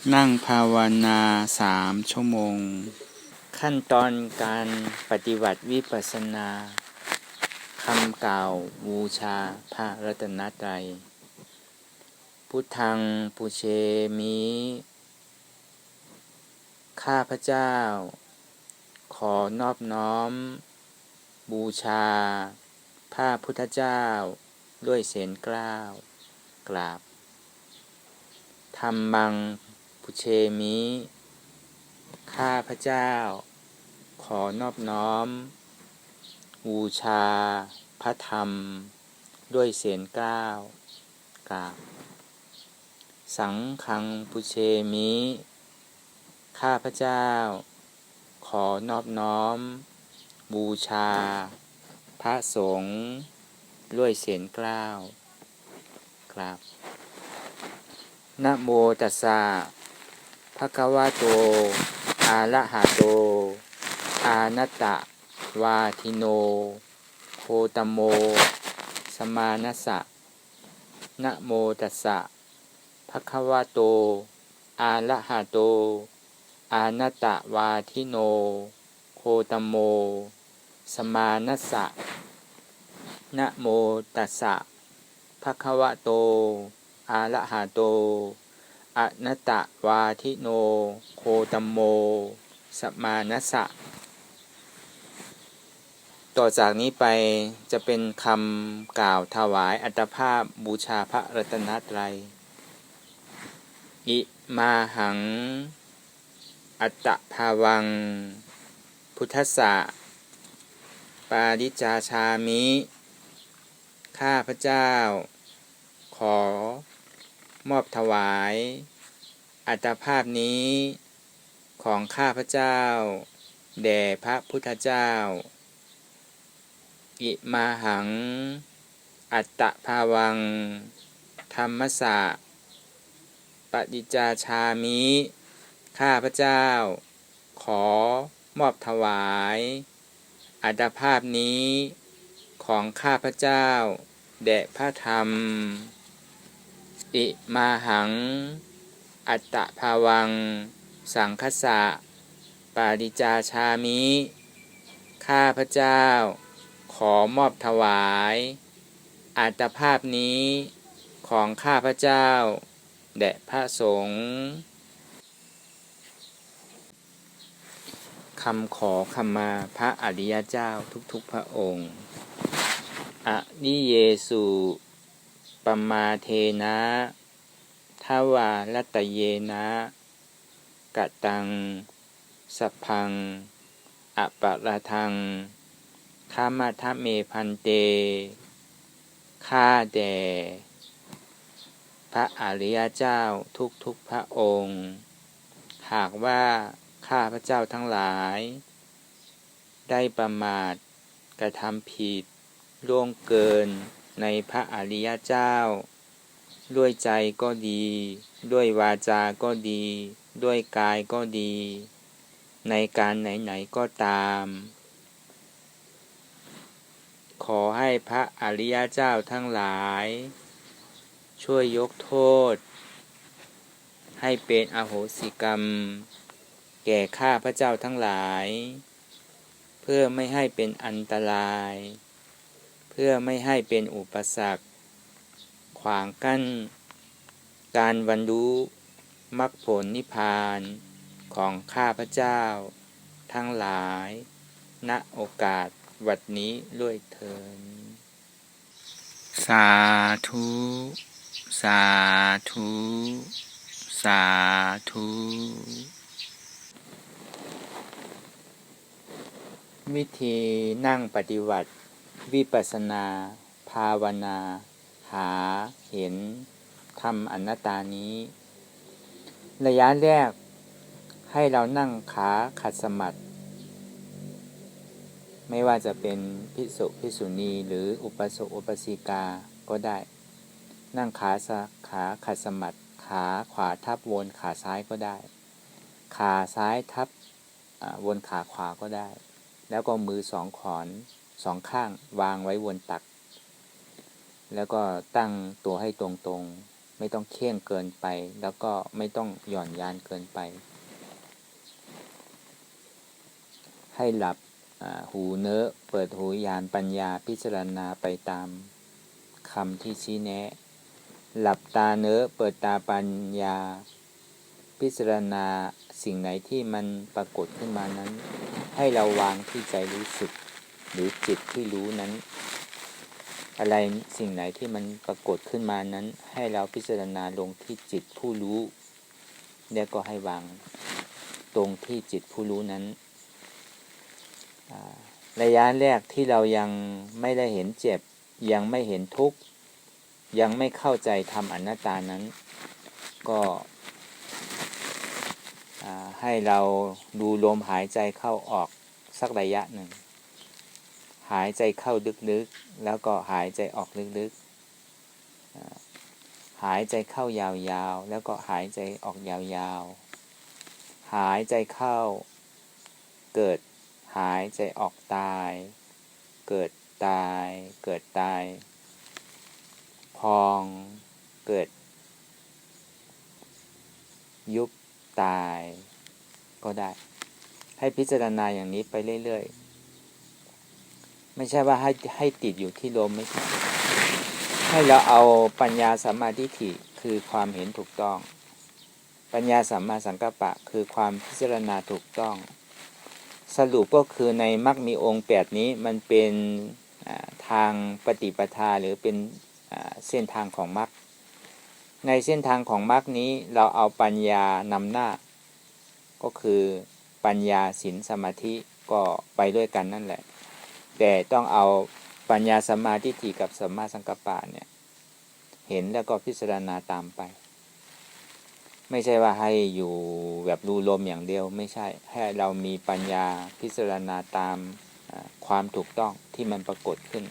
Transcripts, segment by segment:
นั่งภาวนา3 ชั่วโมงขั้นตอนการปฏิบัติวิปัสสนาคำกล่าวบูชาพระรัตนตรัยพุทธังปุเชมิข้าพเจ้าขอนอบน้อมบูชาพระพุทธเจ้าด้วยเสียงกล้าวกราบธัมมังปุเชมิข้าพเจ้าขอนอบน้อมบูชาพระธรรมด้วยเสียงกล้าวกราบสังฆังปุเชมิข้าพเจ้าขอนอบน้อมบูชาพระสงฆ์ด้วยเสียงกล้าวกราบนะโมตัสสะภะคะวะโตอะระหะโตอะนัตตะวาทิโนโคตโมสมานัสสะนะโมตัสสะภะคะวะโตอะระหะโตอะนัตตะวาทิโนโคตโมสมานัสสะนะโมตัสสะภะคะวะโตอะระหะโตอะนัตตะวาทิโนโคตโมสมานัสสะต่อจากนี้ไปจะเป็นคำกล่าวถวายอัตภาพบูชาพระรัตนตรัยอิมาหังอัตตภาวังพุทธัสสะปาริจาชามิข้าพเจ้าขอมอบถวายอัตภาพนี้ของข้าพเจ้าแด่พระพุทธเจ้าอิมาหังอัตตภาวังธัมมัสสะปฏิจจาชามิข้าพเจ้าขอมอบถวายอัตภาพนี้ของข้าพเจ้าแด่พระธรรมอิมาหังอัตตภาวังสังคัสสะปฏิจจาชามิข้าพเจ้าขอมอบถวายอัตภาพนี้ของข้าพเจ้าแด่พระสงฆ์คำขอขมาพระอริยเจ้าทุกๆพระองค์อะนิเยสุปมาเทนะทวารัตเยนะกตังสัพพังอปะระทังธัมมะทะเมพันเตข้าแด่พระอริยเจ้าทุกพระองค์หากว่าข้าพระเจ้าทั้งหลายได้ประมาทกระทำผิดล่วงเกินในพระอริยเจ้าด้วยใจก็ดีด้วยวาจาก็ดีด้วยกายก็ดีในการไหนๆก็ตามขอให้พระอริยเจ้าทั้งหลายช่วยยกโทษให้เป็นอโหสิกรรมแก่ข้าพระเจ้าทั้งหลายเพื่อไม่ให้เป็นอันตรายเพื่อไม่ให้เป็นอุปสรรคขวางกั้นการบรรลุมรรคผลนิพพานของข้าพเจ้าทั้งหลายณโอกาสวัดนี้ด้วยเถิดสาธุสาธุสาธุวิธีนั่งปฏิบัติวิปัสสนาภาวนาหาเห็นธรรมอนัตตานี้ระยะแรกให้เรานั่งขาขัดสมาธิไม่ว่าจะเป็นภิกษุภิกษุณีหรืออุปสมอุปสิกาก็ได้นั่งขาขัดสมาธิขาขวาทับวนขาซ้ายก็ได้ขาซ้ายทับวนขาขวาก็ได้แล้วก็มือสองขอนสองข้างวางไว้บนตักแล้วก็ตั้งตัวให้ตรง ไม่ต้องเข่งเกินไปแล้วก็ไม่ต้องหย่อนยานเกินไปให้หลับหูเนื้อเปิดหูญาณปัญญาพิจารณาไปตามคำที่ชี้แนะหลับตาเนื้อเปิดตาปัญญาพิจารณาสิ่งไหนที่มันปรากฏขึ้นมานั้นให้เราวางที่ใจรู้สึกหรือจิตที่รู้นั้นอะไรสิ่งไหนที่มันปรากฏขึ้นมานั้นให้เราพิจารณาลงที่จิตผู้รู้แล้วก็ให้วางตรงที่จิตผู้รู้นั้นระยะแรกที่เรายังไม่ได้เห็นเจ็บยังไม่เห็นทุกข์ยังไม่เข้าใจธรรมอนัตตานั้นก็ให้เราดูลมหายใจเข้าออกสักระยะหนึ่งหายใจเข้าลึกๆแล้วก็หายใจออกลึกๆหายใจเข้ายาวๆแล้วก็หายใจออกยาวๆหายใจเข้าเกิดหายใจออกตายเกิดตายเกิดตายพองเกิดยุบตายก็ได้ให้พิจารณาอย่างนี้ไปเรื่อยๆไม่ใช่ว่าให้ติดอยู่ที่ลมไม่ใช่ให้เราเอาปัญญาสัมมาทิฏฐิคือความเห็นถูกต้องปัญญาสัมมาสังกัปปะคือความพิจารณาถูกต้องสรุปก็คือในมรรคมีองค์8นี้มันเป็นทางปฏิปทาหรือเป็นเส้นทางของมรรคในเส้นทางของมรรคนี้เราเอาปัญญานำหน้าก็คือปัญญาศีลสมาธิก็ไปด้วยกันนั่นแหละแต่ต้องเอาปัญญาสัมมาทิฏฐิกับสัมมาสังกัปปะเนี่ยเห็นแล้วก็พิจารณาตามไปไม่ใช่ว่าให้อยู่แบบรูลมอย่างเดียวไม่ใช่ให้เรามีปัญญาพิจารณาตามความถูกต้องที่มันปรากฏขึ้น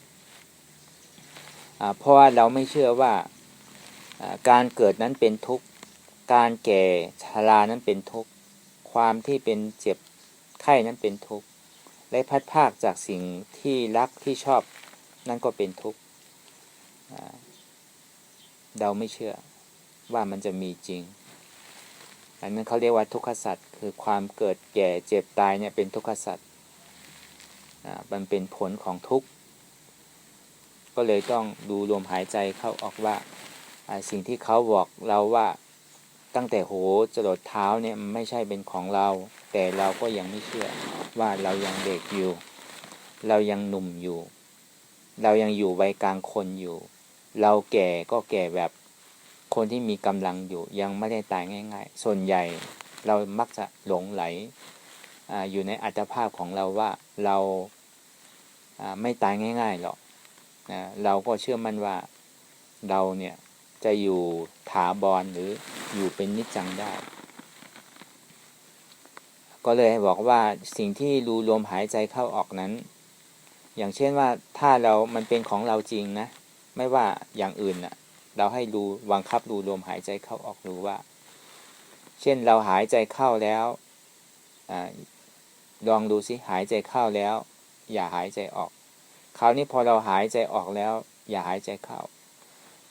เพราะว่าเราไม่เชื่อว่าการเกิดนั้นเป็นทุกข์การแก่ชรานั้นเป็นทุกข์ความที่เป็นเจ็บไข้นั้นเป็นทุกข์และพัดพรากจากสิ่งที่รักที่ชอบนั่นก็เป็นทุกข์เราไม่เชื่อว่ามันจะมีจริงอันนั้นเขาเรียกว่าทุกขสัจคือความเกิดแก่เจ็บตายเนี่ยเป็นทุกขสัจมันเป็นผลของทุกข์ก็เลยต้องดูลมหายใจเข้าออกว่าสิ่งที่เขาบอกเราว่าตั้งแต่หัวจรดเท้าเนี่ยไม่ใช่เป็นของเราแต่เราก็ยังไม่เชื่อว่าเรายังเด็กอยู่เรายังหนุ่มอยู่เรายังอยู่วัยกลางคนอยู่เราแก่ก็แก่แบบคนที่มีกำลังอยู่ยังไม่ได้ตายง่ายๆส่วนใหญ่เรามักจะหลงไหลอยู่ในอัตภาพของเราว่าเราไม่ตายง่ายๆหรอกเราก็เชื่อมั่นว่าเราเนี่ยจะอยู่ถาวรหรืออยู่เป็นนิจจังได้ก็เลยบอกว่าสิ่งที่รู้ลมหายใจเข้าออกนั้นอย่างเช่นว่าถ้ามันเป็นของเราจริงนะไม่ว่าอย่างอื่นน่ะเราให้รู้บังคับดูลมหายใจเข้าออกรู้ว่าเช่นเราหายใจเข้าแล้วลองดูสิหายใจเข้าแล้วอย่าหายใจออกคราวนี้พอเราหายใจออกแล้วอย่าหายใจเข้า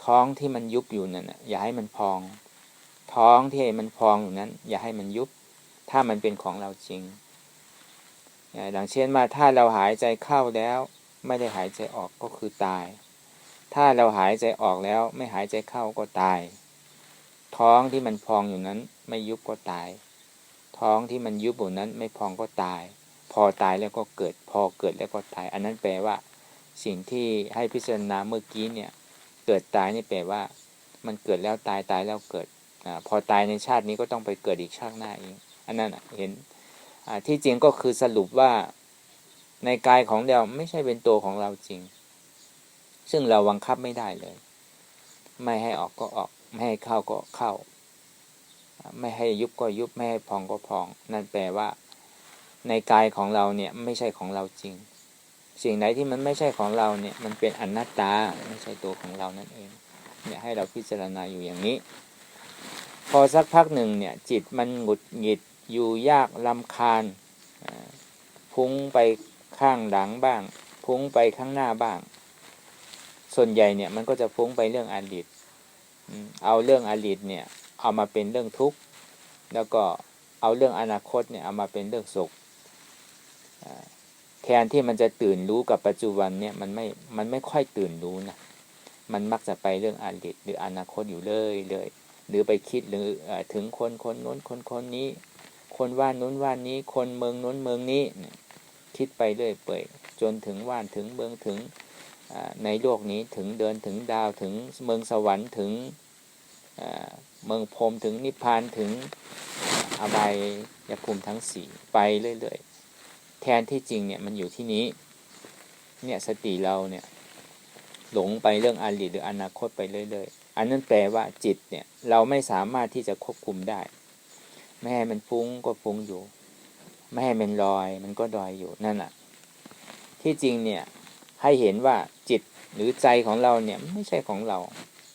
ท้องที่มันยุบอยู่นั่นน่ะอย่าให้มันพองท้องที่มันพองอยู่นั้นอย่าให้มันยุบถ้ามันเป็นของเราจริงอย่างเช่นว่าถ้าเราหายใจเข้าแล้วไม่ได้หายใจออกก็คือตายถ้าเราหายใจออกแล้วไม่หายใจเข้าก็ตายท้องที่มันพองอยู่นั้นไม่ยุบก็ตายท้องที่มันยุบอยู่นั้นไม่พองก็ตายพอตายแล้วก็เกิดพอเกิดแล้วก็ตายอันนั้นแปลว่าสิ่งที่ให้พิจารณาเมื่อกี้เนี่ยเกิดตายนี่แปลว่ามันเกิดแล้วตายตายแล้วเกิดพอตายในชาตินี้ก็ต้องไปเกิดอีกชาติหน้าเองอันนั้นเห็นที่จริงก็คือสรุปว่าในกายของเราไม่ใช่เป็นตัวของเราจริงซึ่งเราบังคับไม่ได้เลยไม่ให้ออกก็ออกไม่ให้เข้าก็เข้าไม่ให้ยุบก็ยุบไม่ให้พองก็พองนั่นแปลว่าในกายของเราเนี่ยไม่ใช่ของเราจริงสิ่งไหนที่มันไม่ใช่ของเราเนี่ยมันเป็นอนัตตาไม่ใช่ตัวของเรานั่นเองเนี่ยให้เราพิจารณาอยู่อย่างนี้พอสักพักหนึ่งเนี่ยจิตมันหงุดหงิดอยู่ยากรำคาญพุ่งไปข้างหลังบ้างพุ่งไปข้างหน้าบ้างส่วนใหญ่เนี่ยมันก็จะพุ่งไปเรื่องอดีต เอาเรื่องอดีตเนี่ยเอามาเป็นเรื่องทุกข์แล้วก็เอาเรื่องอนาคตเนี่ยเอามาเป็นเรื่องสุขแทนที่มันจะตื่นรู้กับปัจจุบันเนี่ยมันไม่ค่อยตื่นรู้นะมันมักจะไปเรื่องอดีตหรืออนาคตอยู่เลยหรือไปคิดหรือถึงคนโน้นคนนี้คนว่านู้นว่านี้คนเมืองโน้นเมืองนี้คิดไปเรื่อยเปื่อยจนถึงว่านถึงเมืองถึงในโลกนี้ถึงเดินถึงดาวถึงเมืองสวรรค์ถึงเมืองพรหมถึงนิพพานถึงอบายภูมิทั้งสี่ไปเรื่อยๆแทนที่จริงเนี่ยมันอยู่ที่นี้เนี่ยสติเราเนี่ยหลงไปเรื่องอดีตหรืออนาคตไปเรื่อยๆอันนั้นแปลว่าจิตเนี่ยเราไม่สามารถที่จะควบคุมได้ไม่ให้มันฟุ้งก็ฟุ้งอยู่ไม่ให้มันลอยมันก็ลอยอยู่นั่นแหละที่จริงเนี่ยให้เห็นว่าจิตหรือใจของเราเนี่ยไม่ใช่ของเรา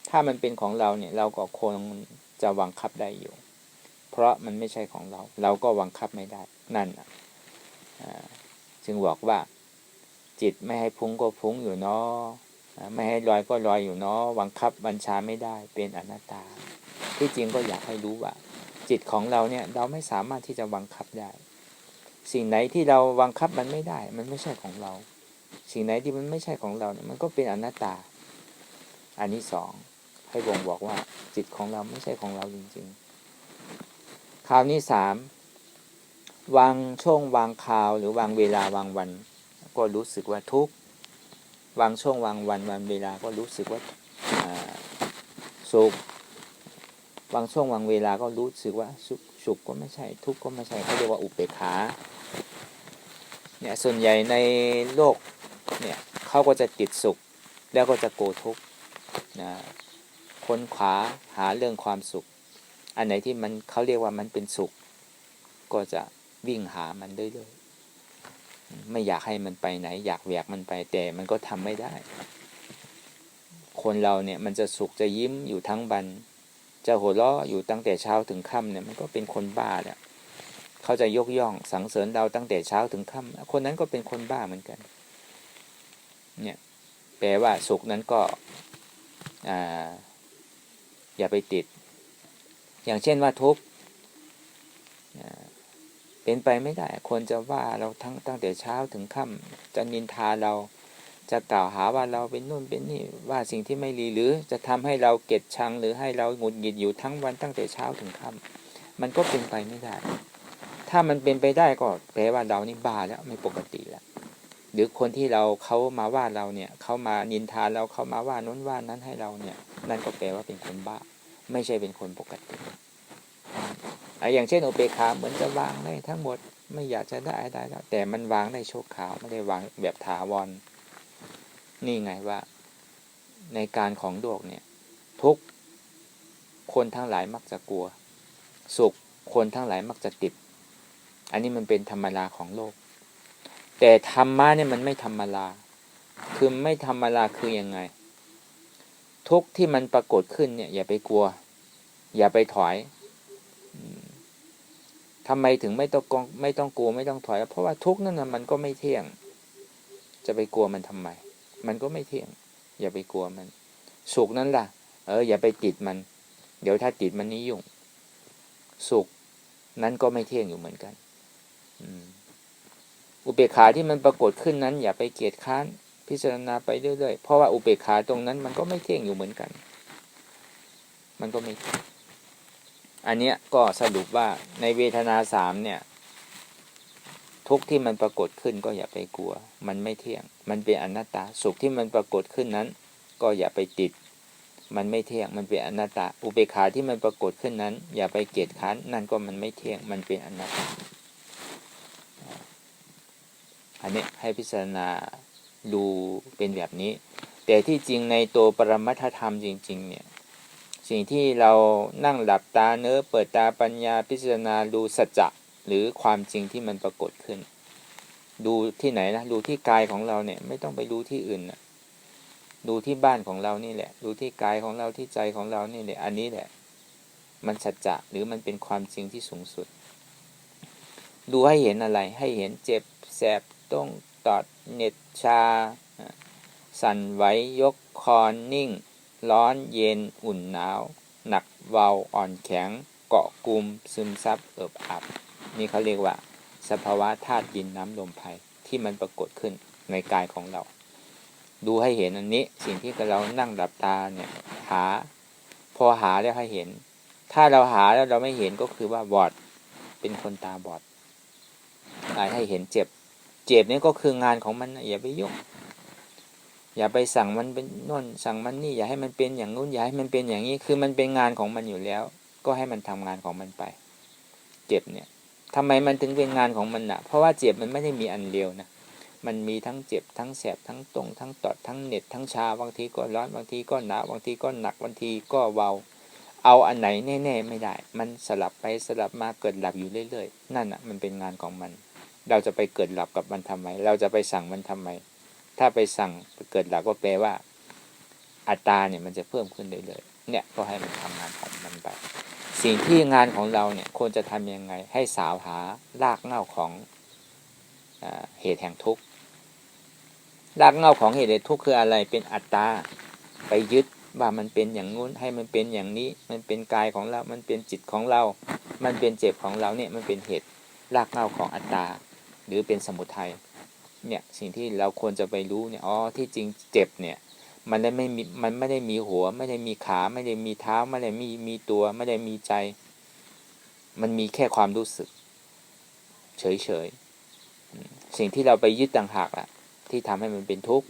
ถ้ามันเป็นของเราเนี่ยเราก็คงจะบังคับได้อยู่เพราะมันไม่ใช่ของเราเราก็บังคับไม่ได้นั่นจึงบอกว่าจิตไม่ให้ฟุ้งก็ฟุ้งอยู่เนาะไม่ให้ลอยก็ลอยอยู่เนาะบังคับบัญชาไม่ได้เป็นอนัตตาที่จริงก็อยากให้รู้ว่าจิตของเราเนี่ยเราไม่สามารถที่จะบังคับได้สิ่งไหนที่เราบังคับมันไม่ได้มันไม่ใช่ของเราสิ่งไหนที่มันไม่ใช่ของเราเนี่ยมันก็เป็นอนัตตาอันที่สองให้บ่งบอกว่าจิตของเราไม่ใช่ของเราจริงๆคราวนี้สามวางช่วงวางคราวหรือวางเวลาวางวันก็รู้สึกว่าทุกข์วางช่วงวางวันวางเวลาก็รู้สึกว่าสุขวางช่วงวางเวลาก็รู้สึกว่าสุขก็ไม่ใช่ทุกข์ก็ไม่ใช่เขาเรียกว่าอุเบกขาเนี่ยส่วนใหญ่ในโลกเนี่ยเขาก็จะติดสุขแล้วก็จะโกรธทุกข์ค้นคว้าหาเรื่องความสุขอันไหนที่มันเขาเรียกว่ามันเป็นสุขก็จะวิ่งหามันเรื่อยๆไม่อยากให้มันไปไหนอยากแหวกมันไปแต่มันก็ทำไม่ได้คนเราเนี่ยมันจะสุขจะยิ้มอยู่ทั้งวันจะหัวเราะอยู่ตั้งแต่เช้าถึงค่ำเนี่ยมันก็เป็นคนบ้าแล้วเขาจะยกย่องสรรเสริญเราตั้งแต่เช้าถึงค่ำคนนั้นก็เป็นคนบ้าเหมือนกันเนี่ยแปลว่าสุขนั้นก็อย่าไปติดอย่างเช่นว่าทุกข์เป็นไปไม่ได้คนจะว่าเราตั้งแต่เช้าถึงค่ำจะนินทาเราจะกล่าวหาว่าเราเป็นนู่นเป็นนี่ว่าสิ่งที่ไม่ดีหรือจะทำให้เราเกลียดชังหรือให้เราหงุดหงิดอยู่ทั้งวันตั้งแต่เช้าถึงค่ำมันก็เป็นไปไม่ได้ถ้ามันเป็นไปได้ก็แปลว่าเรานี่บ้าแล้วไม่ปกติแล้วหรือคนที่เขามาว่าเราเนี่ยเขามานินทาเราเขามาว่านู้นว่านั้นให้เราเนี่ยนั่นก็แปลว่าเป็นคนบ้าไม่ใช่เป็นคนปกติอย่างเช่นอุเบกขาเหมือนจะวางได้ทั้งหมดไม่อยากจะได้แล้วแต่มันวางได้ชั่วคราวไม่ได้วางแบบถาวรนี่ไงว่าในการของโลกเนี่ยทุกคนทั้งหลายมักจะกลัวสุขคนทั้งหลายมักจะติดอันนี้มันเป็นธรรมดาของโลกแต่ธรรมะเนี่ยมันไม่ธรรมดาคือไม่ธรรมดาคือยังไงทุกที่มันปรากฏขึ้นเนี่ยอย่าไปกลัวอย่าไปถอยทำไมถึงไม่ต้องกลัวไม่ต้องถอยเพราะว่าทุกนั่นนะมันก็ไม่เที่ยงจะไปกลัวมันทำไมมันก็ไม่เที่ยงอย่าไปกลัวมันสุขนั่นล่ะอย่าไปติดมันเดี๋ยวถ้าติดมันนี้ยุ่งสุขนั้นก็ไม่เที่ยงอยู่เหมือนกันอุเบกขาที่มันปรากฏขึ้นนั้นอย่าไปเกียจค้านพิจารณาไปเรื่อยๆเพราะว่าอุเบกขาตรงนั้นมันก็ไม่เที่ยงอยู่เหมือนกันมันก็ไม่อันเนี้ยก็สรุปว่าในเวทนาสามเนี่ยทุกที่มันปรากฏขึ้นก็อย่าไปกลัวมันไม่เที่ยงมันเป็นอนัตตาสุขที่มันปรากฏขึ้นนั้นก็อย่าไปติดมันไม่เที่ยงมันเป็นอนัตตาอุเบกขาที่มันปรากฏขึ้นนั้นอย่าไปเกียจค้านนั่นก็มันไม่เที่ยงมันเป็นอนัตตาอันนี้ให้พิจารณาดูเป็นแบบนี้แต่ที่จริงในตัวปรมัตถธรรมจริงๆเนี่ยสิ่งที่เรานั่งหลับตาเปิดตาปัญญาพิจารณาดูสัจจะหรือความจริงที่มันปรากฏขึ้นดูที่ไหนนะดูที่กายของเราเนี่ยไม่ต้องไปดูที่อื่นนะดูที่บ้านของเรานี่แหละดูที่กายของเราที่ใจของเรานี่แหละอันนี้แหละมันสัจจะหรือมันเป็นความจริงที่สูงสุดดูให้เห็นอะไรให้เห็นเจ็บแสบต้องตอดเหน็ดชาสั่นไหวยกคอนิ่ง ร้อนเย็นอุ่นหนาวหนักเบาอ่อนแข็งเกาะกลุ่มซึมซับเอิบอับนี่เขาเรียกว่าสภาวะธาตุดินน้ำลมไฟที่มันปรากฏขึ้นในกายของเราดูให้เห็นอันนี้สิ่งที่เรานั่งหลับตาเนี่ยพอหาแล้วให้เห็นถ้าเราหาแล้วเราไม่เห็นก็คือว่าบอดเป็นคนตาบอดให้เห็นเจ็บนี่ก็คืองานของมันอย่าไปยุ่งอย่าไปสั่งมันเป็นโน่นสั่งมันนี่อย่าให้มันเป็นอย่างนู้นอย่าให้มันเป็นอย่างนี้คือมันเป็นงานของมันอยู่แล้วก็ให้มันทำงานของมันไปเจ็บเนี่ยทำไมมันถึงเป็นงานของมันเพราะว่าเจ็บมันไม่ได้มีอันเดียวนะมันมีทั้งเจ็บทั้งแสบทั้งตรงทั้งตอดทั้งเหน็ดทั้งชาบางทีก็ร้อนบางทีก็หนาวบางทีก็หนักบางทีก็เบาเอาอันไหนแน่ๆไม่ได้มันสลับไปสลับมาเกิดหลับอยู่เรื่อยๆนั่นมันเป็นงานของมันเราจะไปเกิดหลับกับมันทำไมเราจะไปสั่งมันทำไมถ้าไปสั่งเกิดหลับก็แปลว่าอัตราเนี่ยมันจะเพิ่มขึ้นเรื่อยๆเนี่ยก็ให้มันทำงานของมันไปสิ่งที่งานของเราเนี่ยควรจะทำยังไงให้สาวหารากเหง้าของเหตุแห่งทุกข์รากเหง้าของเหตุแห่งทุกข์คืออะไรเป็นอัตตาไปยึดว่ามันเป็นอย่างนู้นให้มันเป็นอย่างนี้มันเป็นกายของเรามันเป็นจิตของเรามันเป็นเจ็บของเราเนี่ยมันเป็นเหตุรากเหง้าของอัตตาหรือเป็นสมุทัยเนี่ยสิ่งที่เราควรจะไปรู้เนี่ยที่จริงเจ็บเนี่ยมันไม่ได้มีหัวไม่ได้มีขาไม่ได้มีเท้าไม่ได้มีตัวไม่ได้มีใจมันมีแค่ความรู้สึกเฉยๆสิ่งที่เราไปยึดต่างหากล่ะที่ทำให้มันเป็นทุกข์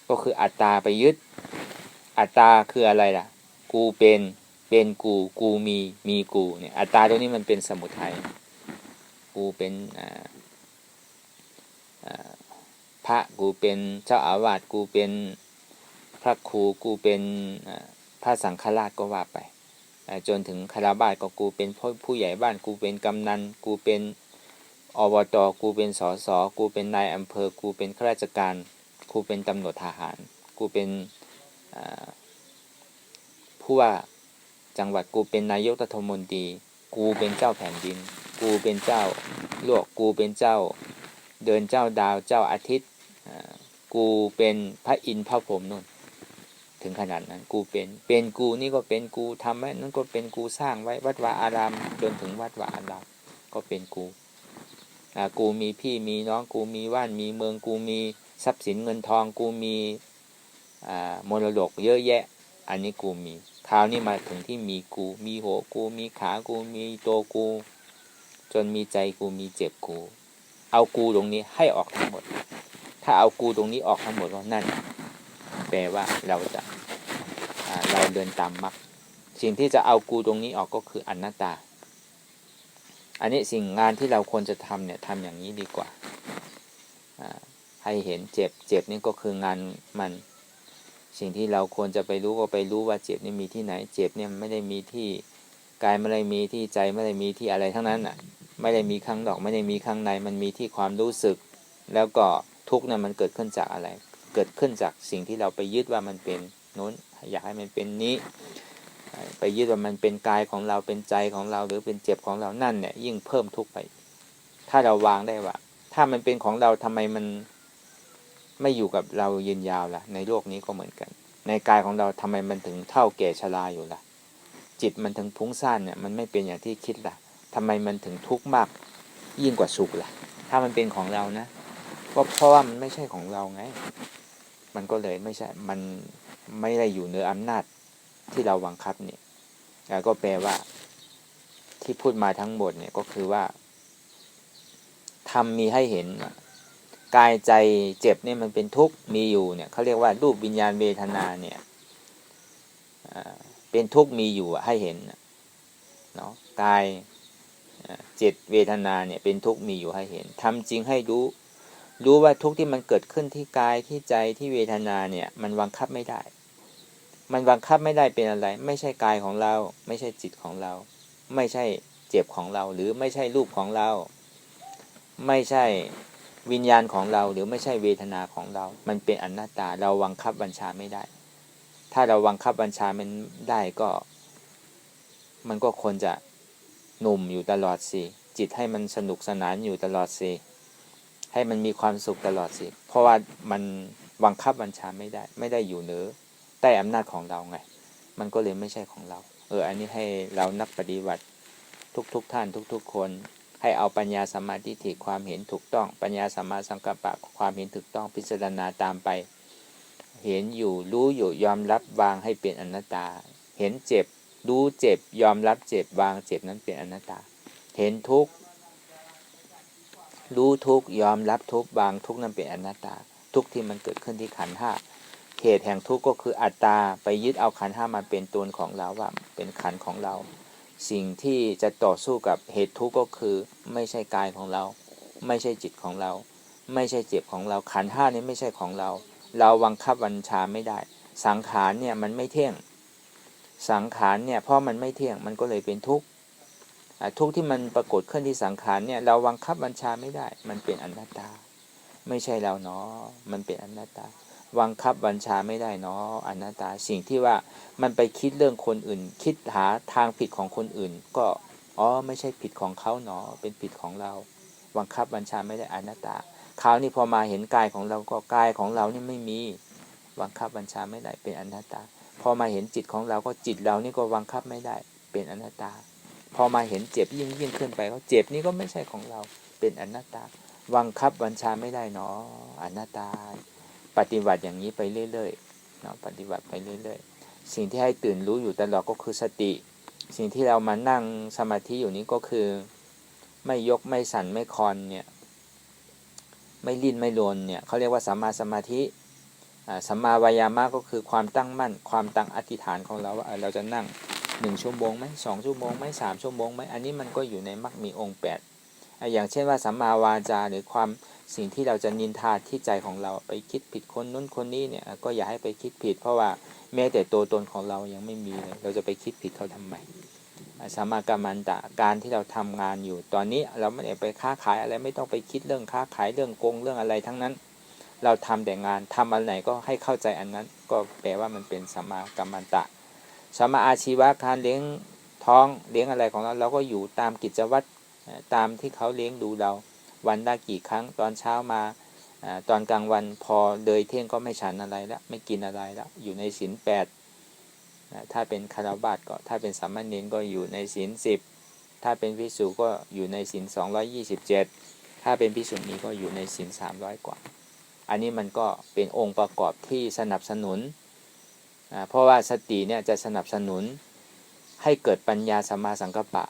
ก็คืออัตตาไปยึดอัตตาคืออะไรล่ะกูเป็นกูมีกูเนี่ยอัตตาตัวนี้มันเป็นสมุทัยกูเป็นพระกูเป็นเจ้าอาวาสกูเป็นพระครูกูเป็นพระสังฆราชก็ว่าไปจนถึงคฤหัสถ์ก็กูเป็นผู้ใหญ่บ้านกูเป็นกำนันกูเป็นอบต.กูเป็นสส.กูเป็นนายอำเภอกูเป็นข้าราชการกูเป็นตำรวจทหารกูเป็นผู้ว่าจังหวัดกูเป็นนายกรัฐมนตรีกูเป็นเจ้าแผ่นดินกูเป็นเจ้าโลกกูเป็นเจ้าเดินเจ้าดาวเจ้าอาทิตย์กูเป็นพระอินทร์พระพรหมนู่นถึงขนาดนั้นกูเป็นกูนี่ก็เป็นกูทำไว้นั่นก็เป็นกูสร้างไว้วัดวาอารามจนถึงวัดวาอารามก็เป็นกูมีพี่มีน้องกูมีบ้านมีเมืองกูมีทรัพย์สินเงินทองกูมีมรดกเยอะแยะอันนี้กูมีคราวนี้มาถึงที่มีกูมีหัวกูมีขากูมีตัวกูจนมีใจกูมีเจ็บกูเอากูตรงนี้ให้ออกทั้งหมดถ้าเอากูตรงนี้ออกทั้งหมดก็นั่นแปลว่าเราเดินตามมรรคสิ่งที่จะเอากูตรงนี้ออกก็คืออนัตตาอันนี้สิ่งงานที่เราควรจะทำเนี่ยทำอย่างนี้ดีกว่าให้เห็นเจ็บนี่ก็คืองานมันสิ่งที่เราควรจะไปรู้ก็ไปรู้ว่าเจ็บนี่มีที่ไหนเจ็บเนี่ยไม่ได้มีที่กายไม่ได้มีที่ใจไม่ได้มีที่อะไรทั้งนั้นไม่ได้มีข้างนอกไม่ได้มีข้างในมันมีที่ความรู้สึกแล้วก็ทุกข์เนี่ยมันเกิดขึ้นจากอะไรเกิดขึ้นจากสิ่งที่เราไปยึดว่ามันเป็นโน้นอยากให้มันเป็นนี้ไปยึดว่ามันเป็นกายของเราเป็นใจของเราหรือเป็นเจ็บของเรานั่นเนี่ยยิ่งเพิ่มทุกข์ไปถ้าเราวางได้ว่าถ้ามันเป็นของเราทำไมมันไม่อยู่กับเรายืนยาวล่ะในโลกนี้ก็เหมือนกันในกายของเราทำไมมันถึงเฒ่าแก่ชราอยู่ล่ะจิตมันถึงพุ่งซ่านเนี่ยมันไม่เป็นอย่างที่คิดล่ะทำไมมันถึงทุกข์มากยิ่งกว่าสุขล่ะถ้ามันเป็นของเรานะก็เพราะว่ามันไม่ใช่ของเราไงมันก็เลยไม่ใช่มันไม่ได้อยู่เหนืออำนาจที่เราบังคับเนี่ยก็แปลว่าที่พูดมาทั้งหมดเนี่ยก็คือว่าทำมีให้เห็นกายใจเจ็บเนี่ยมันเป็นทุกข์มีอยู่เนี่ยเขาเรียกว่ารูปวิญญาณเวทนาเนี่ยเป็นทุกข์มีอยู่ให้เห็นเนาะกายจิตเวทนาเนี่ยเป็นทุกข์มีอยู่ให้เห็นทำจริงให้รู้ว่าทุกข์ที่มันเกิดขึ้นที่กายที่ใจที่เวทนาเนี่ยมันบังคับไม่ได้มันบังคับไม่ได้เป็นอะไรไม่ใช่กายของเราไม่ใช่จิตของเราไม่ใช่เจ็บของเราหรือไม่ใช่รูปของเราไม่ใช่วิญญาณของเราหรือไม่ใช่เวทนาของเรามันเป็นอนัตตาเราบังคับบัญชาไม่ได้ถ้าเราบังคับบัญชามันได้ก็มันก็ควรจะหนุ่มอยู่ตลอดสิจิตให้มันสนุกสนานอยู่ตลอดสิให้มันมีความสุขตลอดสิเพราะว่ามันบังคับบัญชาไม่ได้อยู่เหนือ ใต้อำนาจของเราไงมันก็เลยไม่ใช่ของเราอันนี้ให้เรานักปฏิบัติทุกท่านทุกคนให้เอาปัญญาสัมมาทิฏฐิความเห็นถูกต้องปัญญาสัมมาสังกัปปะความเห็นถูกต้องพิจารณาตามไปเห็นอยู่รู้อยู่ยอมรับวางให้เป็นอนัตตาเห็นเจ็บรู้เจ็บยอมรับเจ็บวางเจ็บนั้นเป็นอนัตตาเห็นทุกข์รู้ทุกข์ยอมรับทุกข์วางทุกข์นั้นเป็นอนัตตาทุกข์ที่มันเกิดขึ้นที่ขันธ์ห้าเหตุแห่งทุกข์ก็คืออัตตาไปยึดเอาขันธ์ห้ามาเป็นตนของเราว่าเป็นขันธ์ของเราสิ่งที่จะต่อสู้กับเหตุทุกข์ก็คือไม่ใช่กายของเราไม่ใช่จิตของเราไม่ใช่เจ็บของเราขันธ์ห้านี้ไม่ใช่ของเราเราบังคับบัญชาไม่ได้สังขารเนี่ยมันไม่เที่ยงสังขารเนี่ยเพราะมันไม่เที่ยงมันก็เลยเป็นทุกข์ทุกข์ที่มันปรากฏขึ้นที่สังขารเนี่ยเราบังคับบัญชาไม่ได้มันเป็นอนัตตาไม่ใช่เราเนาะมันเป็นอนัตตาบังคับบัญชาไม่ได้เนาะอนัตตาสิ่งที่ว่ามันไปคิดเรื่องคนอื่นคิดหาทางผิดของคนอื่นก็ไม่ใช่ผิดของเขาเนาะเป็นผิดของเราบังคับบัญชาไม่ได้อนัตตาคราวนี้พอมาเห็นกายของเราก็กายของเรานี่ไม่มีบังคับบัญชาไม่ได้เป็นอนัตตาพอมาเห็นจิตของเราก็จิตเรานี่ก็บังคับไม่ได้เป็นอนัตตาพอมาเห็นเจ็บยิ่งขึ้นไปก็เจ็บนี่ก็ไม่ใช่ของเราเป็นอนัตตาบังคับบัญชาไม่ได้เนาะอนัตตาปฏิบัติอย่างนี้ไปเรื่อยๆเนาะปฏิบัติไปเรื่อยๆสิ่งที่ให้ตื่นรู้อยู่ตลอดก็คือสติสิ่งที่เรามานั่งสมาธิอยู่นี้ก็คือไม่ยกไม่สั่นไม่คลอนเนี่ยไม่ลิ้นไม่โลนเนี่ยเขาเรียกว่าสัมมาสมาธิสัมมาวายามะก็คือความตั้งมั่นความตั้งอธิษฐานของเราว่าเราจะนั่ง1 ชั่วโมงไหม2 ชั่วโมงไหม3 ชั่วโมงไหมอันนี้มันก็อยู่ในมรรคมีองค์8อย่างเช่นว่าสัมมาวาจาหรือความสิ่งที่เราจะนินทาที่ใจของเราไปคิดผิดคนนู้นคนนี้เนี่ยก็อย่าให้ไปคิดผิดเพราะว่าแม้แต่ตัวตนของเรายังไม่มีเลยเราจะไปคิดผิดเขาทำไมสัมมากัมมันตะการที่เราทำงานอยู่ตอนนี้เราไม่ได้ไปค้าขายอะไรไม่ต้องไปคิดเรื่องค้าขายเรื่องโกงเรื่องอะไรทั้งนั้นเราทำแต่งานทำอันไหนก็ให้เข้าใจอันนั้นก็แปลว่ามันเป็นสัมมากัมมันตะสัมมาอาชีวะการเลี้ยงท้องเลี้ยงอะไรของเราเราก็อยู่ตามกิจวัตรตามที่เขาเลี้ยงดูเราวันละกี่ครั้งตอนเช้ามาตอนกลางวันพอเลยเที่ยงก็ไม่ฉันอะไรแล้วไม่กินอะไรแล้วอยู่ในศีล8ถ้าเป็นคฤหัสถ์ก็ถ้าเป็นสามเณรก็อยู่ในศีล10ถ้าเป็นภิกษุก็อยู่ในศีล227ถ้าเป็นภิกษุณีก็อยู่ในศีล300กว่าอันนี้มันก็เป็นองค์ประกอบที่สนับสนุนเพราะว่าสติเนี่ยจะสนับสนุนให้เกิดปัญญาสัมมาสังกัปปะ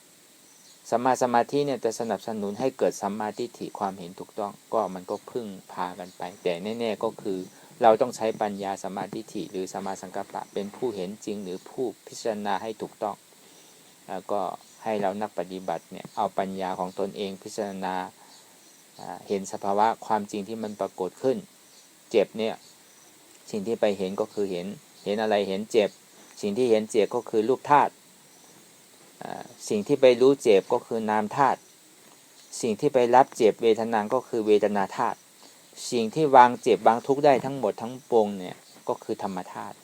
สัมมาสมาธิเนี่ยจะสนับสนุนให้เกิดสัมมาทิฏฐิความเห็นถูกต้องก็มันก็พึ่งพากันไปแต่แน่ๆก็คือเราต้องใช้ปัญญาสัมมาทิฏฐิหรือสัมมาสังกัปปะเป็นผู้เห็นจริงหรือผู้พิจารณาให้ถูกต้องก็ให้เรานักปฏิบัติเนี่ยเอาปัญญาของตนเองพิจารณาเห็นสภาวะความจริงที่มันปรากฏขึ้นเจ็บเนี่ยสิ่งที่ไปเห็นก็คือเห็นอะไรเห็นเจ็บสิ่งที่เห็นเจ็บก็คือรูปธาตุสิ่งที่ไปรู้เจ็บก็คือนามธาตุสิ่งที่ไปรับเจ็บเวทนาก็คือเวทนาธาตุสิ่งที่วางเจ็บวางทุกข์ได้ทั้งหมดทั้งปวงเนี่ยก็คือธรรมธาตุ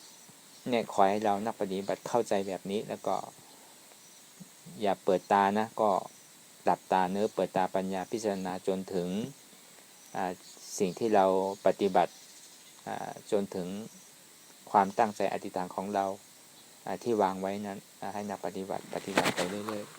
เนี่ยขอให้เรานักปฏิบัติเข้าใจแบบนี้แล้วก็อย่าเปิดตานะก็หลับตาเนื้อเปิดตาปัญญาพิจารณาจนถึงสิ่งที่เราปฏิบัติจนถึงความตั้งใจอธิษฐานของเราที่วางไว้นั้นให้นักปฏิบัติไปเรื่อยๆ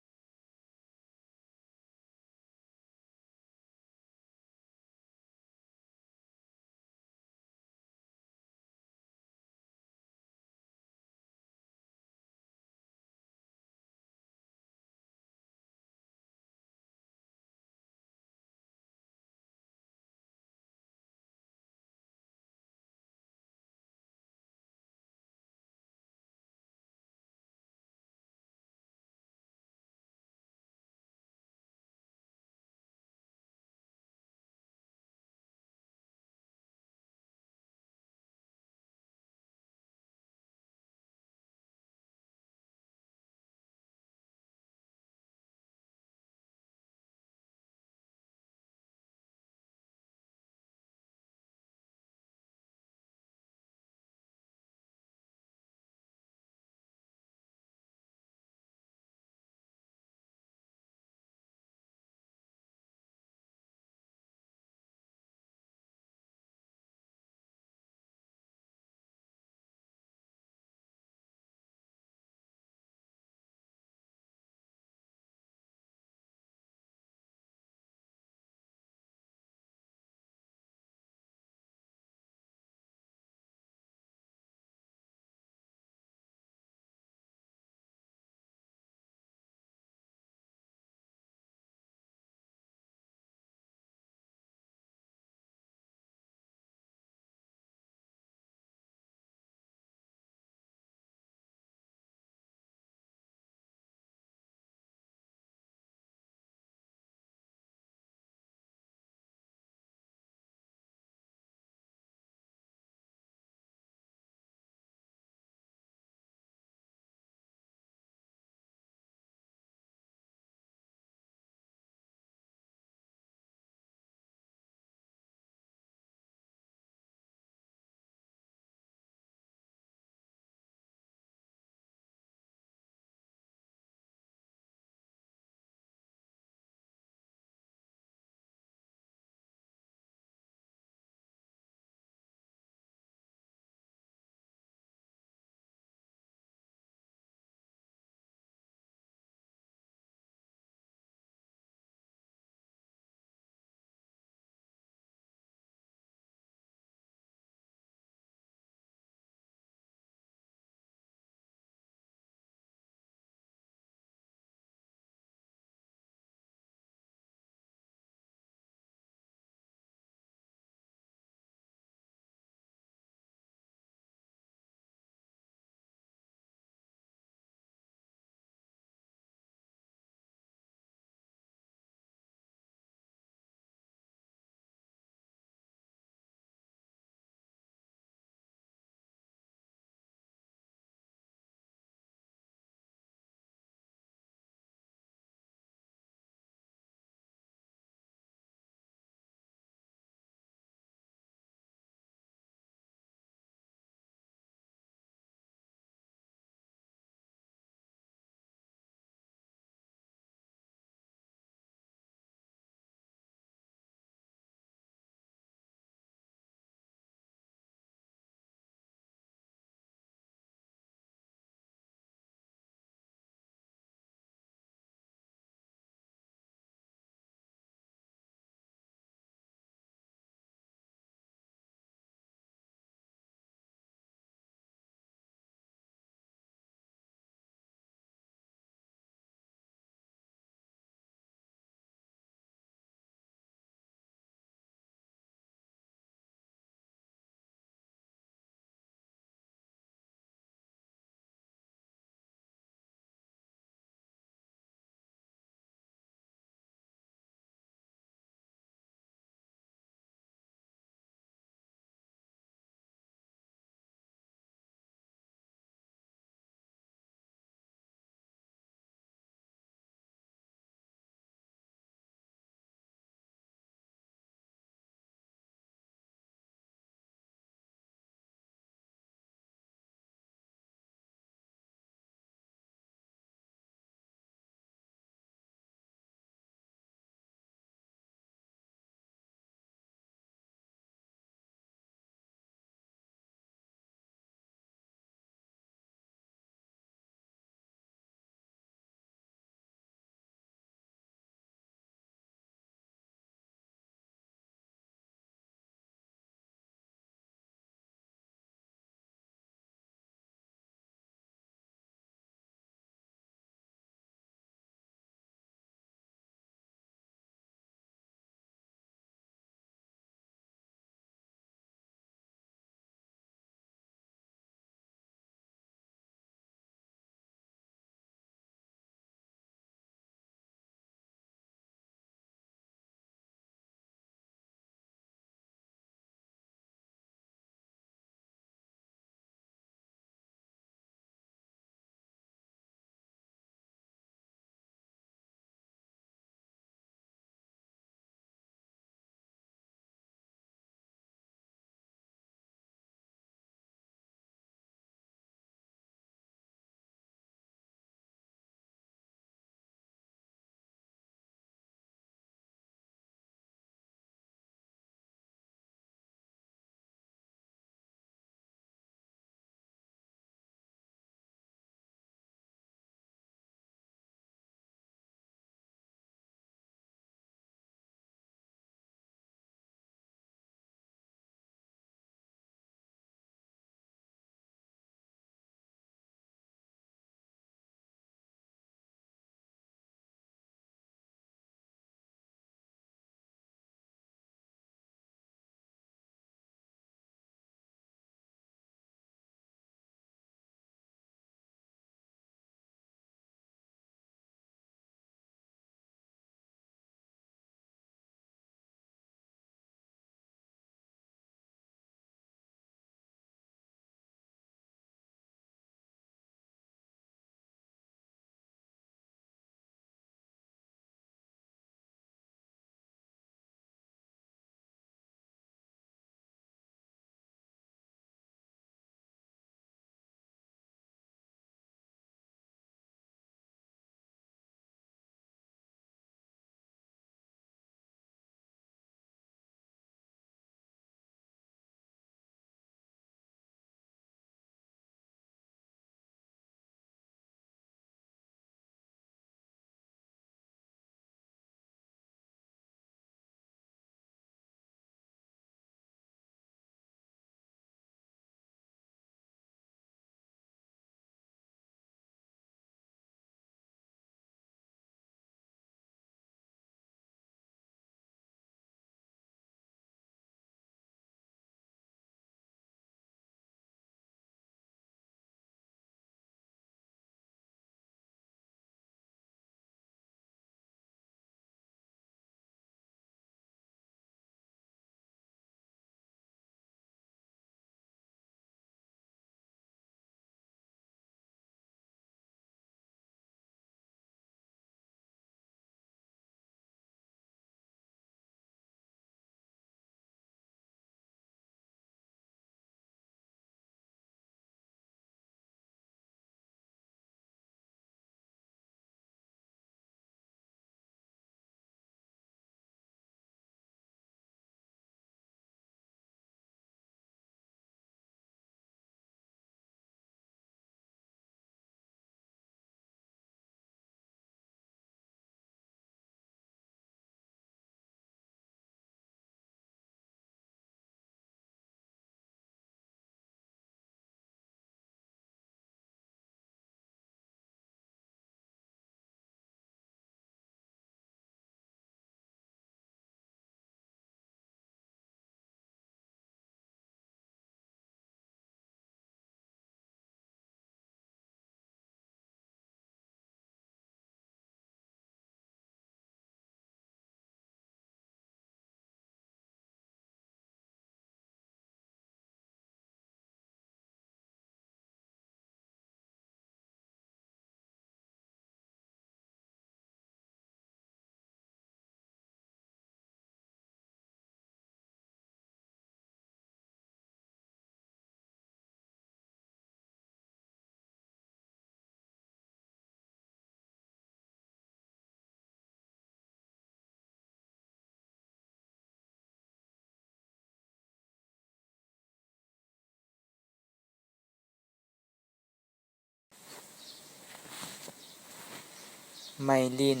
ไม่ลิ้น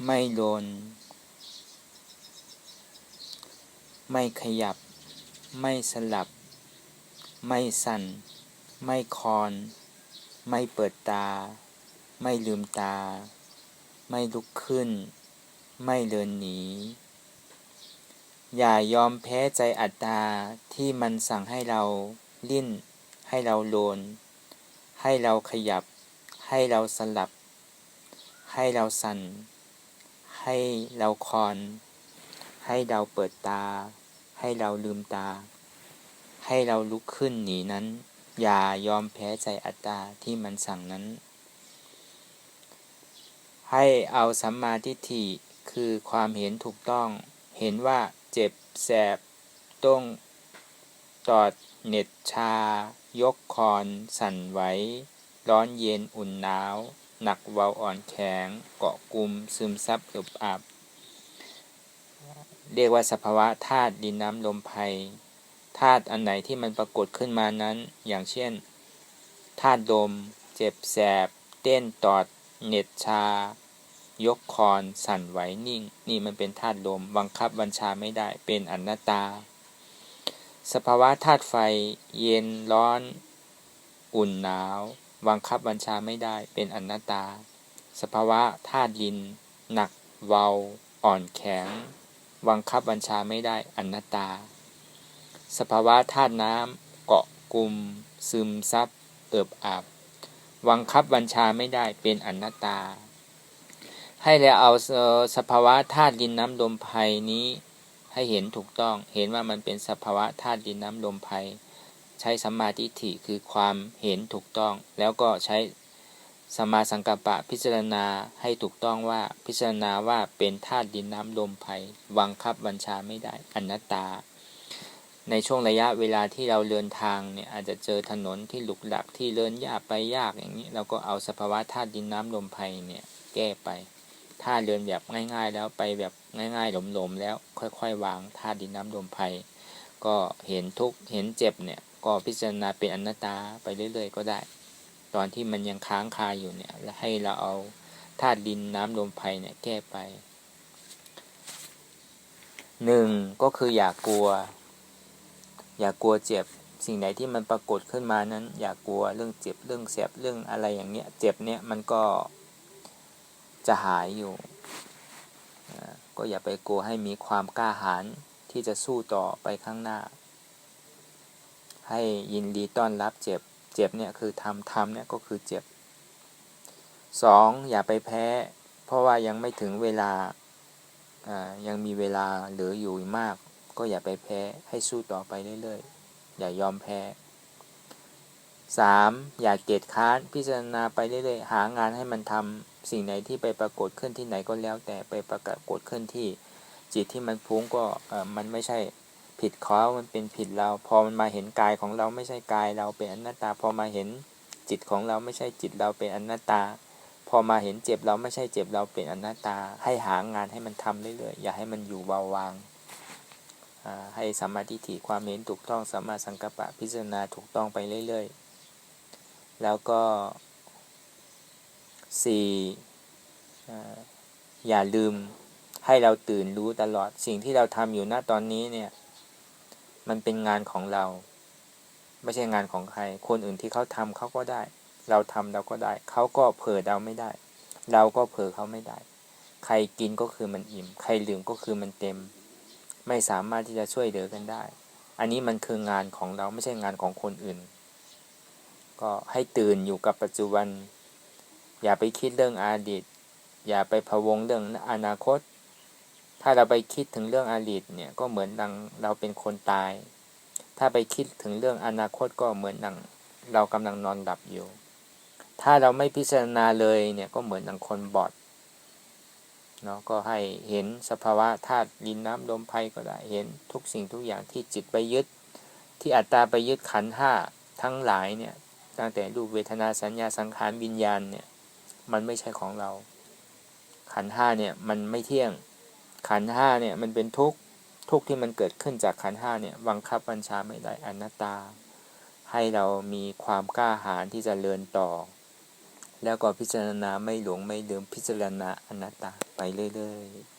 ไม่โลนไม่ขยับไม่สลับไม่สั่นไม่คลอนไม่เปิดตาไม่ลืมตาไม่ลุกขึ้นไม่เดินหนีอย่ายอมแพ้ใจอัตตาที่มันสั่งให้เราลิ้นให้เราโลนให้เราขยับให้เราสลับให้เราสั่นให้เราคลอนให้เราเปิดตาให้เราลืมตาให้เราลุกขึ้นหนีนั้นอย่ายอมแพ้ใจอัตตาที่มันสั่งนั้นให้เอาสัมมาทิฏฐิคือความเห็นถูกต้องเห็นว่าเจ็บแสบต้องตอดเหน็ดชายกคอนสั่นไหวร้อนเย็นอุ่นหนาวหนักเบาอ่อนแข็งเกาะกุมซึมซับอึบอับเรียกว่าสภาวะธาตุดินน้ำลมไฟธาตุอันไหนที่มันปรากฏขึ้นมานั้นอย่างเช่นธาตุลมเจ็บแสบเต้นตอดเหน็ดชายกคอนสั่นไหวนิ่งนี่มันเป็นธาตุลมบังคับบัญชาไม่ได้เป็นอนัตตาสภาวะธาตุไฟเย็นร้อนอุ่นหนาวบังคับบัญชาไม่ได้เป็นอนัตตาสภาวะธาตุดินหนักเบาอ่อนแข็งบังคับบัญชาไม่ได้อนัตตาสภาวะธาตุน้ำเกาะกลุ่มซึมซับเอิบอาบบังคับบัญชาไม่ได้เป็นอนัตตาให้เราเอาสภาวะธาตุดินน้ำลมไฟนี้ให้เห็นถูกต้องเห็นว่ามันเป็นสภาวะธาตุดินน้ำลมไฟใช้สัมมาทิฏฐิคือความเห็นถูกต้องแล้วก็ใช้สัมมาสังกัปปะพิจารณาให้ถูกต้องว่าพิจารณาว่าเป็นธาตุดินน้ำลมไฟบังคับบัญชาไม่ได้อนัตตาในช่วงระยะเวลาที่เราเดินทางเนี่ยอาจจะเจอถนนที่หลุกหลักที่เดินยากไปยากอย่างนี้เราก็เอาสภาวะธาตุดินน้ำลมไฟเนี่ยแก้ไปถ้าเดินแบบง่ายๆแล้วไปแบบง่ายๆหลมๆแล้วค่อยๆวางธาตุดินน้ำลมไฟก็เห็นทุกข์เห็นเจ็บเนี่ยก็พิจารณาเป็นอนัตตาไปเรื่อยๆก็ได้ตอนที่มันยังค้างคาอยู่เนี่ยให้เราเอาธาตุดินน้ำลมไฟเนี่ยแก้ไป1ก็คืออย่ากลัวเจ็บสิ่งไหนที่มันปรากฏขึ้นมานั้นอย่ากลัวเรื่องเจ็บเรื่องแสบเรื่องอะไรอย่างเงี้ยเจ็บเนี่ยมันก็จะหายอยู่ก็อย่าไปกลัวให้มีความกล้าหาญที่จะสู้ต่อไปข้างหน้าให้ยินดีต้อนรับเจ็บเนี่ยคือทำเนี่ยก็คือเจ็บ2อย่าไปแพ้เพราะว่ายังไม่ถึงเวลายังมีเวลาเหลืออยู่มากก็อย่าไปแพ้ให้สู้ต่อไปเรื่อยๆอย่ายอมแพ้3อย่าเกียจค้านพิจารณาไปเรื่อยๆหางานให้มันทำสิ่งไหนที่ไปปรากฏขึ้นที่ไหนก็แล้วแต่ไปปรากฏขึ้นที่จิตที่มันฟุ้งก็มันไม่ใช่ผิดเขามันเป็นผิดเราพอมันมาเห็นกายของเราไม่ใช่กายเราเป็นอนัตตาพอมาเห็นจิตของเราไม่ใช่จิตเราเป็นอนัตตาพอมาเห็นเจ็บเราไม่ใช่เจ็บเราเป็นอนัตตาให้หางานให้มันทำเรื่อยๆอย่าให้มันอยู่เบาๆวางให้สัมมาทิฏฐิความเห็นถูกต้องสัมมาสังกัปปะพิจารณาถูกต้องไปเรื่อยๆแล้วก็4อย่าลืมให้เราตื่นรู้ตลอดสิ่งที่เราทำอยู่ณตอนนี้เนี่ยมันเป็นงานของเราไม่ใช่งานของใครคนอื่นที่เขาทำเขาก็ได้เราทำเราก็ได้เขาก็เผลอเราไม่ได้เราก็เผลอเขาไม่ได้ใครกินก็คือมันอิ่มใครลืมก็คือมันเต็มไม่สามารถที่จะช่วยเหลือกันได้อันนี้มันคืองานของเราไม่ใช่งานของคนอื่นก็ให้ตื่นอยู่กับปัจจุบันอย่าไปคิดเรื่องอดีตอย่าไปพะวงเรื่องอนาคตถ้าเราไปคิดถึงเรื่องอดีตเนี่ยก็เหมือนดังเราเป็นคนตายถ้าไปคิดถึงเรื่องอนาคตก็เหมือนดังเรากำลังนอนหลับอยู่ถ้าเราไม่พิจารณาเลยเนี่ยก็เหมือนดังคนบอดเนาะก็ให้เห็นสภาวะธาตุดินน้ำลมไฟก็ได้เห็นทุกสิ่งทุกอย่างที่จิตไปยึดที่อัตตาไปยึดขันธ์ห้าทั้งหลายเนี่ยตั้งแต่รูปเวทนาสัญญาสังขารวิญญาณเนี่ยมันไม่ใช่ของเราขันธ์ห้าเนี่ยมันไม่เที่ยงขันธ์ห้าเนี่ยมันเป็นทุกข์ที่มันเกิดขึ้นจากขันธ์ห้าเนี่ยบังคับบัญชาไม่ได้อนัตตาให้เรามีความกล้าหาญที่จะเดินต่อ แล้วก็พิจารณาไม่หลงไม่ลืมพิจารณาอนัตตาไปเรื่อยๆ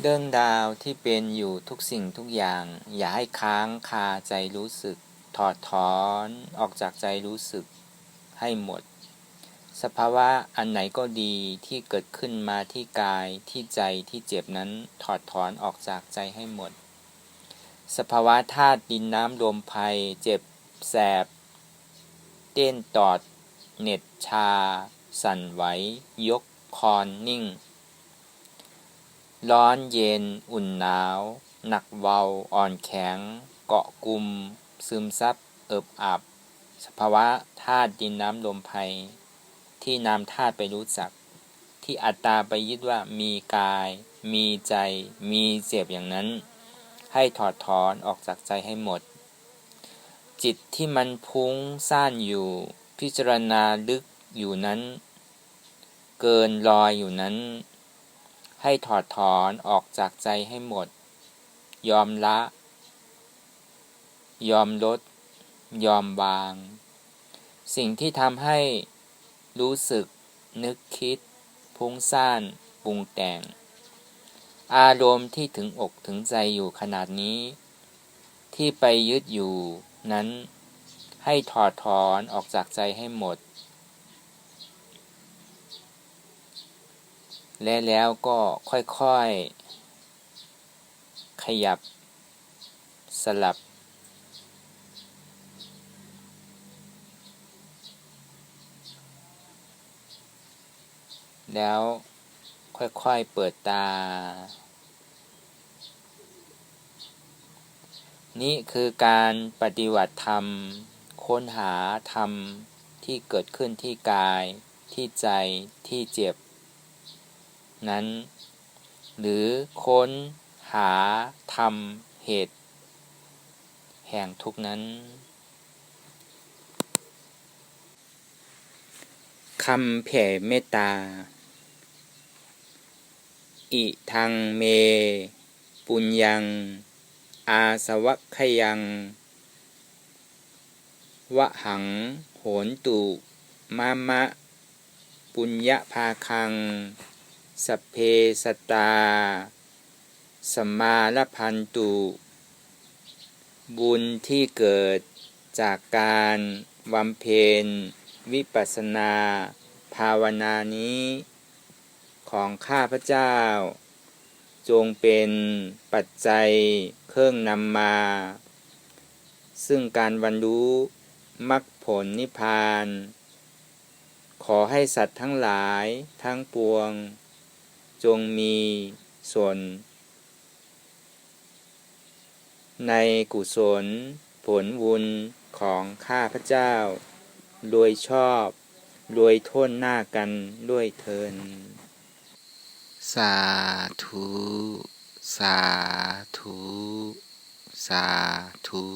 เรื่องราวที่เป็นอยู่ทุกสิ่งทุกอย่างอย่าให้ค้างคาใจรู้สึกถอดถอนออกจากใจรู้สึกให้หมดสภาวะอันไหนก็ดีที่เกิดขึ้นมาที่กายที่ใจที่เจ็บนั้นถอดถอนออกจากใจให้หมดสภาวะธาตุดินน้ำลมไฟเจ็บแสบเต้นตอดเหน็ดชาสั่นไหวยกคอนนิ่งร้อนเย็นอุ่นหนาวหนักเบาอ่อนแข็งเกาะกลุ่มซึมซับเอิบอับสภาวะธาตุดินน้ำลมไฟที่นามธาตุไปรู้จักที่อัตตาไปยึดว่ามีกายมีใจมีเจ็บอย่างนั้นให้ถอดถอนออกจากใจให้หมดจิตที่มันพุ่งซ่านอยู่พิจารณาลึกอยู่นั้นเกินลอยอยู่นั้นให้ถอดถอนออกจากใจให้หมดยอมละยอมลดยอมวางสิ่งที่ทำให้รู้สึกนึกคิดพุ่งซ่านปรุงแต่งอารมณ์ที่ถึงอกถึงใจอยู่ขนาดนี้ที่ไปยึดอยู่นั้นให้ถอดถอนออกจากใจให้หมดแล้วก็ค่อยๆขยับสลับแล้วค่อยๆเปิดตานี่คือการปฏิบัติธรรมค้นหาธรรมที่เกิดขึ้นที่กายที่ใจที่เจ็บนั้นหรือค้นหาธรรมเหตุแห่งทุกข์นั้นคำแผ่เมตตาอิทังเมปุญญังอาสวัคคยังวะหังโหนตุมามะปุญญภาคังสัพเพสัตตาสัมมาลพันตุบุญที่เกิดจากการบำเพ็ญวิปัสสนาภาวนานี้ของข้าพเจ้าจงเป็นปัจจัยเครื่องนำมาซึ่งการบรรลุมรรคผลนิพพานขอให้สัตว์ทั้งหลายทั้งปวงจงมีส่วนในกุศลผลบุญของข้าพเจ้าโดยชอบโดยโทษหน้ากันด้วยเทินสาธุสาธุสาธุ